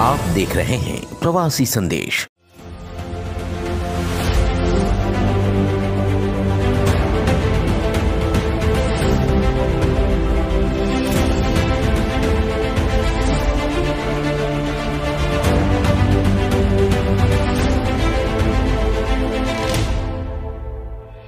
आप देख रहे हैं प्रवासी संदेश।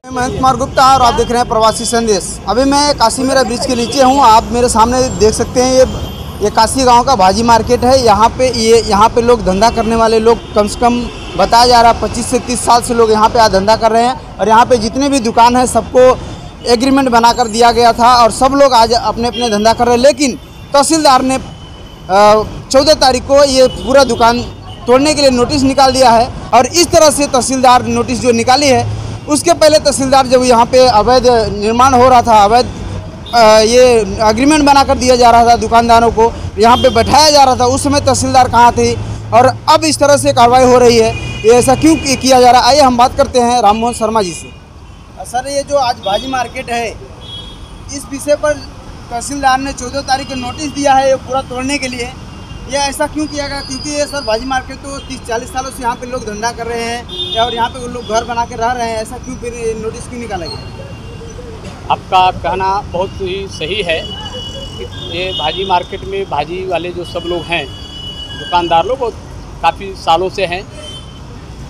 महेंद्र कुमार गुप्ता और आप देख रहे हैं प्रवासी संदेश। अभी मैं काशी मीरा ब्रिज के नीचे हूँ। आप मेरे सामने देख सकते हैं ये काशी गांव का भाजी मार्केट है। यहाँ पे लोग धंधा करने वाले लोग कम से कम बताया जा रहा है 25 से 30 साल से लोग यहाँ पे धंधा कर रहे हैं। और यहाँ पे जितने भी दुकान हैं सबको एग्रीमेंट बनाकर दिया गया था और सब लोग आज अपने अपने धंधा कर रहे हैं। लेकिन तहसीलदार ने 14 तारीख को ये पूरा दुकान तोड़ने के लिए नोटिस निकाल दिया है। और इस तरह से तहसीलदार नोटिस जो निकाली है, उसके पहले तहसीलदार जब यहाँ पे अवैध निर्माण हो रहा था, अवैध ये एग्रीमेंट बनाकर दिया जा रहा था दुकानदारों को, यहाँ पे बैठाया जा रहा था, उस समय तहसीलदार कहाँ थे और अब इस तरह से कार्रवाई हो रही है, ये ऐसा क्यों किया जा रहा है? आइए हम बात करते हैं राम मोहन शर्मा जी से। सर, ये जो आज भाजी मार्केट है, इस विषय पर तहसीलदार ने 14 तारीख को नोटिस दिया है ये पूरा तोड़ने के लिए, ये ऐसा क्यों किया गया? क्योंकि ये सर भाजी मार्केट तो 30-40 सालों से यहाँ पे लोग धंधा कर रहे हैं और यहाँ पे वो लोग घर बना के रह रहे हैं, ऐसा क्यों फिर नोटिस क्यों निकाला गया? आपका कहना बहुत ही सही है कि ये भाजी मार्केट में भाजी वाले जो सब लोग हैं, दुकानदार लोग, काफ़ी सालों से हैं,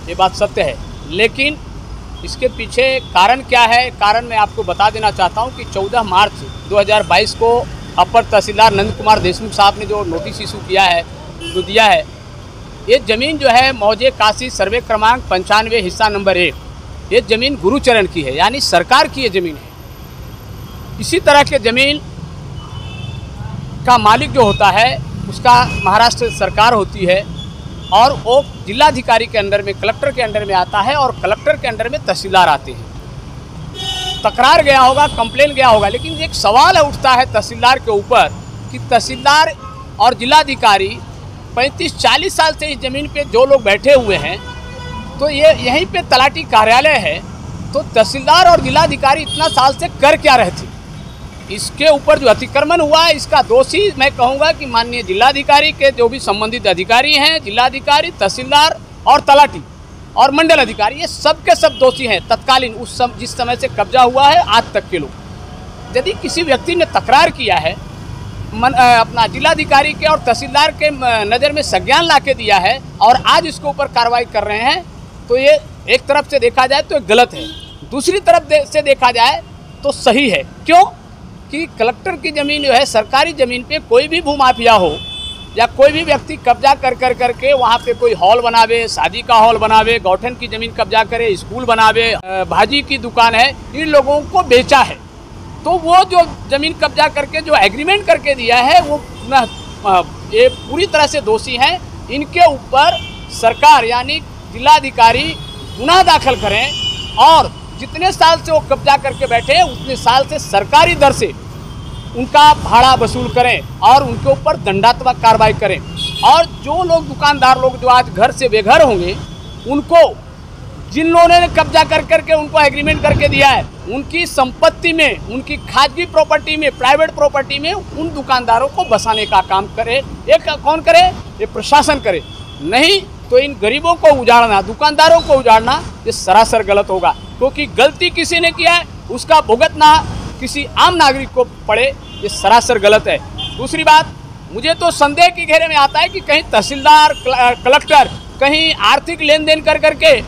ये बात सत्य है। लेकिन इसके पीछे कारण क्या है? कारण मैं आपको बता देना चाहता हूँ कि 14 मार्च 2022 को अपर तहसीलदार नंद कुमार देशमुख साहब ने जो नोटिस इशू किया है, जो दिया है, ये ज़मीन जो है मौजे काशी सर्वे क्रमांक 95 हिस्सा नंबर 1, ये ज़मीन गुरुचरण की है, यानी सरकार की ये ज़मीन है। इसी तरह के ज़मीन का मालिक जो होता है उसका महाराष्ट्र सरकार होती है और वो जिलाधिकारी के अंडर में, कलेक्टर के अंडर में आता है और कलेक्टर के अंडर में तहसीलदार आते हैं। तकरार गया होगा, कंप्लेन गया होगा, लेकिन एक सवाल उठता है तहसीलदार के ऊपर कि तहसीलदार और जिलाधिकारी 35-40 साल से इस ज़मीन पे जो लोग बैठे हुए हैं, तो ये यहीं पे तलाटी कार्यालय है, तो तहसीलदार और जिलाधिकारी इतना साल से कर क्या रहे थे? इसके ऊपर जो अतिक्रमण हुआ है, इसका दोषी मैं कहूँगा कि माननीय जिलाधिकारी के जो भी संबंधित अधिकारी हैं, जिलाधिकारी, तहसीलदार और तलाटी और मंडल अधिकारी, ये सब के सब दोषी हैं तत्कालीन जिस समय से कब्जा हुआ है आज तक के लोग। यदि किसी व्यक्ति ने तकरार किया है, अपना जिलाधिकारी के और तहसीलदार के नज़र में संज्ञान ला के दिया है और आज इसके ऊपर कार्रवाई कर रहे हैं, तो ये एक तरफ से देखा जाए तो गलत है, दूसरी तरफ से देखा जाए तो सही है। क्यों? कि कलेक्टर की ज़मीन जो है, सरकारी ज़मीन पे कोई भी भूमाफिया हो या कोई भी व्यक्ति कब्जा कर के वहाँ पे कोई हॉल बनावे, शादी का हॉल बनावे, गौठन की ज़मीन कब्जा करे, स्कूल बनावे, भाजी की दुकान है, इन लोगों को बेचा है, तो वो जो ज़मीन कब्जा करके जो एग्रीमेंट करके दिया है, वो ये पूरी तरह से दोषी हैं। इनके ऊपर सरकार यानी जिलाधिकारी गुनाह दाखिल करें और जितने साल से वो कब्जा करके बैठे हैं उतने साल से सरकारी दर से उनका भाड़ा वसूल करें और उनके ऊपर दंडात्मक कार्रवाई करें। और जो लोग दुकानदार लोग जो आज घर से बेघर होंगे, उनको जिन लोगों ने कब्जा करके उनको एग्रीमेंट करके दिया है, उनकी संपत्ति में, उनकी खाजगी प्रॉपर्टी में, प्राइवेट प्रॉपर्टी में उन दुकानदारों को बसाने का काम करे। ये कौन करे? ये प्रशासन करे। नहीं तो इन गरीबों को उजाड़ना, दुकानदारों को उजाड़ना, ये सरासर गलत होगा, क्योंकि गलती किसी ने किया है उसका भुगतना किसी आम नागरिक को पड़े, ये सरासर गलत है। दूसरी बात, मुझे तो संदेह के घेरे में आता है कि कहीं तहसीलदार, कलेक्टर कहीं आर्थिक लेन देन करके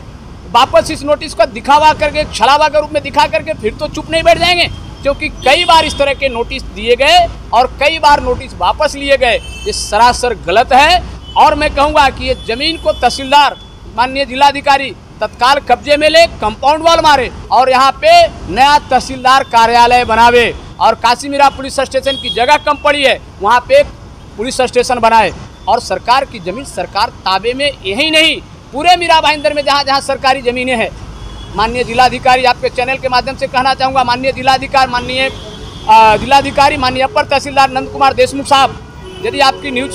वापस इस नोटिस को दिखावा करके, छलावा के रूप में दिखा करके फिर तो चुप नहीं बैठ जाएंगे, क्योंकि कई बार इस तरह के नोटिस दिए गए और कई बार नोटिस वापस लिए गए। ये सरासर गलत है और मैं कहूँगा कि ये ज़मीन को तहसीलदार, माननीय जिलाधिकारी तत्काल कब्जे में ले, कंपाउंड वॉल मारे और यहाँ पे नया तहसीलदार कार्यालय बनावे और काशी मीरा पुलिस स्टेशन की जगह कम पड़ी है, वहाँ पे पुलिस स्टेशन बनाए और सरकार की ज़मीन सरकार ताबे में, यही नहीं पूरे मीरा भाईंदर में जहाँ जहाँ सरकारी ज़मीनें हैं, माननीय जिलाधिकारी, आपके चैनल के माध्यम से कहना चाहूँगा, माननीय जिलाधिकारी, माननीय अपर तहसीलदार नंद कुमार देशमुख साहब, यदि आपकी न्यूज़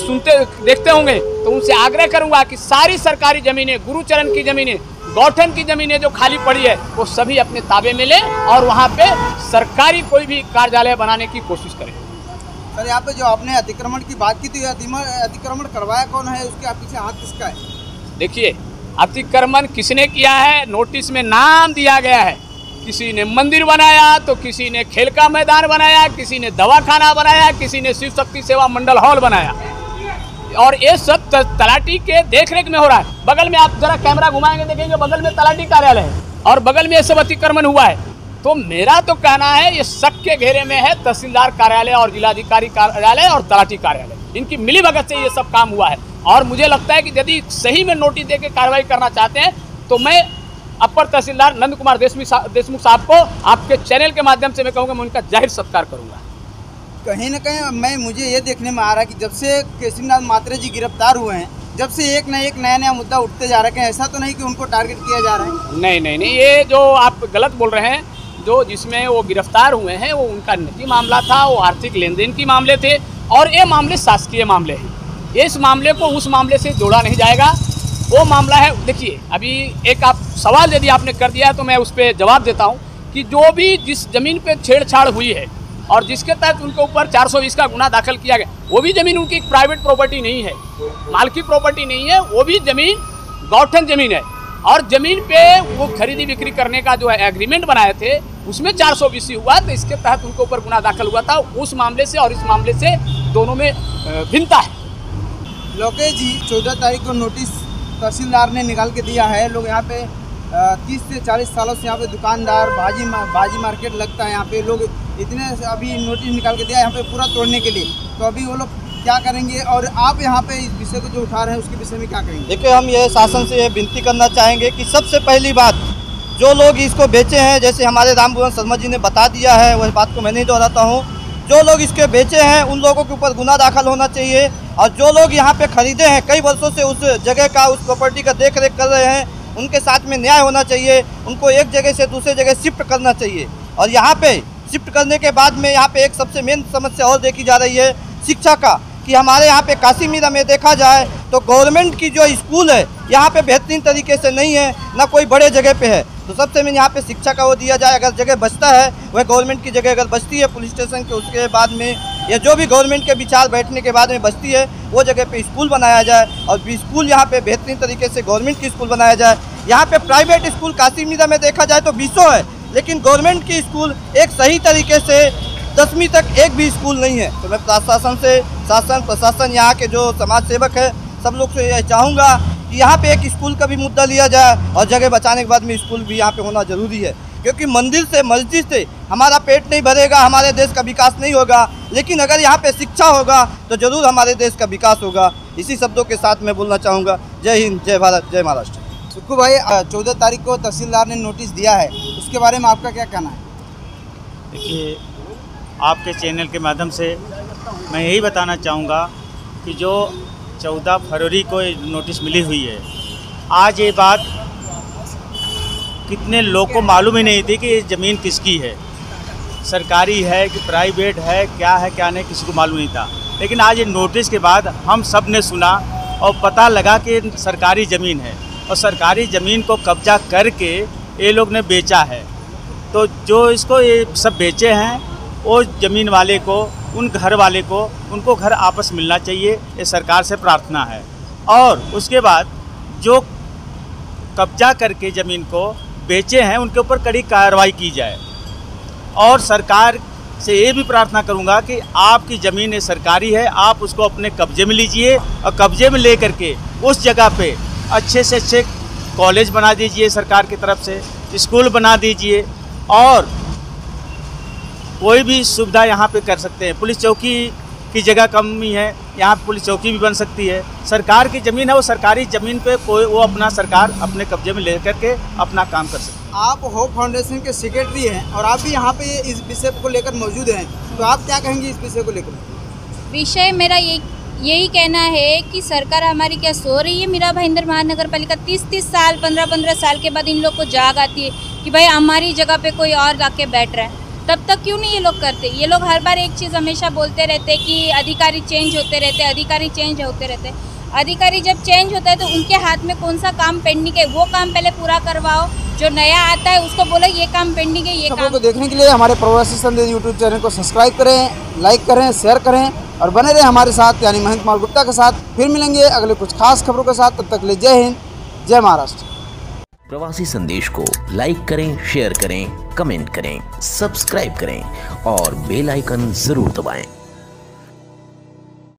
देखते होंगे तो उनसे आग्रह करूंगा कि सारी सरकारी ज़मीनें, गुरुचरण की ज़मीनें, गौठन की ज़मीनें जो खाली पड़ी है, वो सभी अपने ताबे में लें और वहाँ पे सरकारी कोई भी कार्यालय बनाने की कोशिश करें। सर यहाँ पे जो आपने अतिक्रमण की बात की थी, अतिक्रमण करवाया कौन है, उसके पीछे हाथ किसका है? देखिए, अतिक्रमण किसने किया है, नोटिस में नाम दिया गया है। किसी ने मंदिर बनाया, तो किसी ने खेल का मैदान बनाया, किसी ने दवाखाना बनाया, किसी ने शिव शक्ति सेवा मंडल हॉल बनाया, और ये सब तलाटी के देखरेख में हो रहा है। बगल में आप जरा कैमरा घुमाएंगे, देखेंगे बगल में तलाटी कार्यालय है और बगल में ये सब अतिक्रमण हुआ है। तो मेरा तो कहना है ये शक के घेरे में है तहसीलदार कार्यालय और जिलाधिकारी कार्यालय और तलाटी कार्यालय, इनकी मिलीभगत से ये सब काम हुआ है। और मुझे लगता है कि यदि सही में नोटिस देके कार्रवाई करना चाहते हैं तो मैं अपर तहसीलदार नंद कुमार देशमुख साहब को आपके चैनल के माध्यम से मैं कहूँगा, मैं उनका जाहिर सत्कार करूँगा। कहीं ना कहीं मुझे ये देखने में आ रहा है कि जब से केशरीनाथ मात्रे जी गिरफ्तार हुए हैं, जब से एक नया मुद्दा उठते जा रहे हैं। ऐसा तो नहीं कि उनको टारगेट किया जा रहा है? नहीं, ये जो आप गलत बोल रहे हैं। जो जिसमें वो गिरफ्तार हुए हैं वो उनका निजी मामला था, वो आर्थिक लेन देन की मामले थे, और ये मामले शासकीय मामले हैं। इस मामले को उस मामले से जोड़ा नहीं जाएगा। वो मामला है, देखिए अभी एक आप सवाल यदि आपने कर दिया है तो मैं उस पर जवाब देता हूँ कि जो भी जिस ज़मीन पे छेड़छाड़ हुई है और जिसके तहत उनके ऊपर 420 का गुना दाखिल किया गया, वो भी ज़मीन उनकी प्राइवेट प्रॉपर्टी नहीं है, मालकी प्रॉपर्टी नहीं है, वो भी ज़मीन गौठन ज़मीन है। और ज़मीन पे वो खरीदी बिक्री करने का जो है एग्रीमेंट बनाए थे उसमें 420 हुआ, तो इसके तहत उनके ऊपर गुना दाखिल हुआ था। उस मामले से और इस मामले से दोनों में भिन्नता है। लोकेश जी, 14 तारीख को नोटिस तहसीलदार ने निकाल के दिया है। लोग यहाँ पे 30 से 40 सालों से यहाँ पे दुकानदार, भाजी मार्केट लगता है यहाँ पे, लोग इतने अभी नोटिस निकाल के दिया यहाँ पे पूरा तोड़ने के लिए। तो अभी वो लोग क्या करेंगे, और आप यहाँ पे इस विषय को जो उठा रहे हैं उसके विषय में क्या करेंगे? देखिए, हम ये शासन से ये विनती करना चाहेंगे कि सबसे पहली बात, जो लोग इसको बेचे हैं, जैसे हमारे रामभुवन शर्मा जी ने बता दिया है, वह बात को मैं नहीं दोहराता हूँ। जो लोग इसके बेचे हैं उन लोगों के ऊपर गुना दाखिल होना चाहिए, और जो लोग यहाँ पे खरीदे हैं, कई वर्षों से उस जगह का, उस प्रॉपर्टी का देख रेख कर रहे हैं, उनके साथ में न्याय होना चाहिए। उनको एक जगह से दूसरे जगह शिफ्ट करना चाहिए। और यहाँ पे शिफ्ट करने के बाद में यहाँ पे एक सबसे मेन समस्या और देखी जा रही है शिक्षा का, कि हमारे यहाँ पे काशीमीरा में देखा जाए तो गवर्नमेंट की जो स्कूल है यहाँ पे बेहतरीन तरीके से नहीं है, ना कोई बड़े जगह पे है। तो सबसे मेन यहाँ पे शिक्षा का वो दिया जाए। अगर जगह बचता है, वह गवर्नमेंट की जगह अगर बचती है पुलिस स्टेशन के, उसके बाद में या जो भी गवर्नमेंट के विचार बैठने के बाद में बचती है, वो जगह पे स्कूल बनाया जाए, और स्कूल यहाँ पे बेहतरीन तरीके से गवर्नमेंट की स्कूल बनाया जाए। यहाँ पे प्राइवेट स्कूल काशीमीरा में देखा जाए तो 20 है, लेकिन गवर्नमेंट की स्कूल एक सही तरीके से 10वीं तक एक भी स्कूल नहीं है। तो मैं प्रशासन से, शासन प्रशासन, यहाँ के जो समाज सेवक है, सब लोग से यह चाहूँगा कि यहाँ पे एक स्कूल का भी मुद्दा लिया जाए, और जगह बचाने के बाद में स्कूल भी यहाँ पे होना ज़रूरी है। क्योंकि मंदिर से, मस्जिद से हमारा पेट नहीं भरेगा, हमारे देश का विकास नहीं होगा, लेकिन अगर यहाँ पे शिक्षा होगा तो ज़रूर हमारे देश का विकास होगा। इसी शब्दों के साथ मैं बोलना चाहूँगा। जय हिंद, जय भारत, जय महाराष्ट्र। सुक्कू भाई, 14 तारीख को तहसीलदार ने नोटिस दिया है, उसके बारे में आपका क्या कहना है? देखिए, आपके चैनल के माध्यम से मैं यही बताना चाहूँगा कि जो 14 फरवरी को नोटिस मिली हुई है, आज ये बात कितने लोग को मालूम ही नहीं थी कि ये ज़मीन किसकी है, सरकारी है कि प्राइवेट है, क्या है क्या नहीं, किसी को मालूम नहीं था। लेकिन आज ये नोटिस के बाद हम सब ने सुना और पता लगा कि सरकारी ज़मीन है, और सरकारी ज़मीन को कब्जा करके ये लोग ने बेचा है। तो जो इसको ये सब बेचे हैं, वो ज़मीन वाले को, उन घर वाले को, उनको घर आपस मिलना चाहिए, ये सरकार से प्रार्थना है। और उसके बाद जो कब्जा करके ज़मीन को बेचे हैं उनके ऊपर कड़ी कार्रवाई की जाए। और सरकार से ये भी प्रार्थना करूंगा कि आपकी ज़मीन सरकारी है, आप उसको अपने कब्जे में लीजिए, और कब्जे में ले करके उस जगह पे अच्छे से अच्छे कॉलेज बना दीजिए, सरकार की तरफ से स्कूल बना दीजिए, और कोई भी सुविधा यहाँ पे कर सकते हैं। पुलिस चौकी की जगह कमी है, यहाँ पुलिस चौकी भी बन सकती है। सरकार की ज़मीन है, वो सरकारी ज़मीन पे कोई वो अपना सरकार अपने कब्जे में ले करके अपना काम कर सकती है। आप होप फाउंडेशन के सेक्रेटरी हैं और आप भी यहाँ पे इस विषय को लेकर मौजूद हैं, तो आप क्या कहेंगे इस विषय को लेकर? विषय मेरा यही कहना है कि सरकार हमारी क्या सो रही है। मीरा भाईंदर महानगर पालिका 30-30 साल, 15-15 साल के बाद इन लोग को जाग आती है कि भाई हमारी जगह पे कोई और जाके बैठ रहा है। तब तक क्यों नहीं ये लोग करते? ये लोग हर बार एक चीज़ हमेशा बोलते रहते कि अधिकारी चेंज होते रहते, अधिकारी चेंज होते रहते। अधिकारी जब चेंज होता है तो उनके हाथ में कौन सा काम पेंडिंग है वो काम पहले पूरा करवाओ, जो नया आता है उसको बोलो ये काम पेंडिंग है, ये खबरों काम। को देखने के लिए हमारे प्रवासी संदेश यूट्यूब चैनल को सब्सक्राइब करें, लाइक करें, शेयर करें और बने रहे हमारे साथ, यानी महेंद्र कुमार गुप्ता के साथ। फिर मिलेंगे अगले कुछ खास खबरों के साथ, तब तक के लिए जय हिंद, जय महाराष्ट्र। प्रवासी संदेश को लाइक करें, शेयर करें, कमेंट करें, सब्सक्राइब करें और बेल आइकन जरूर दबाएं।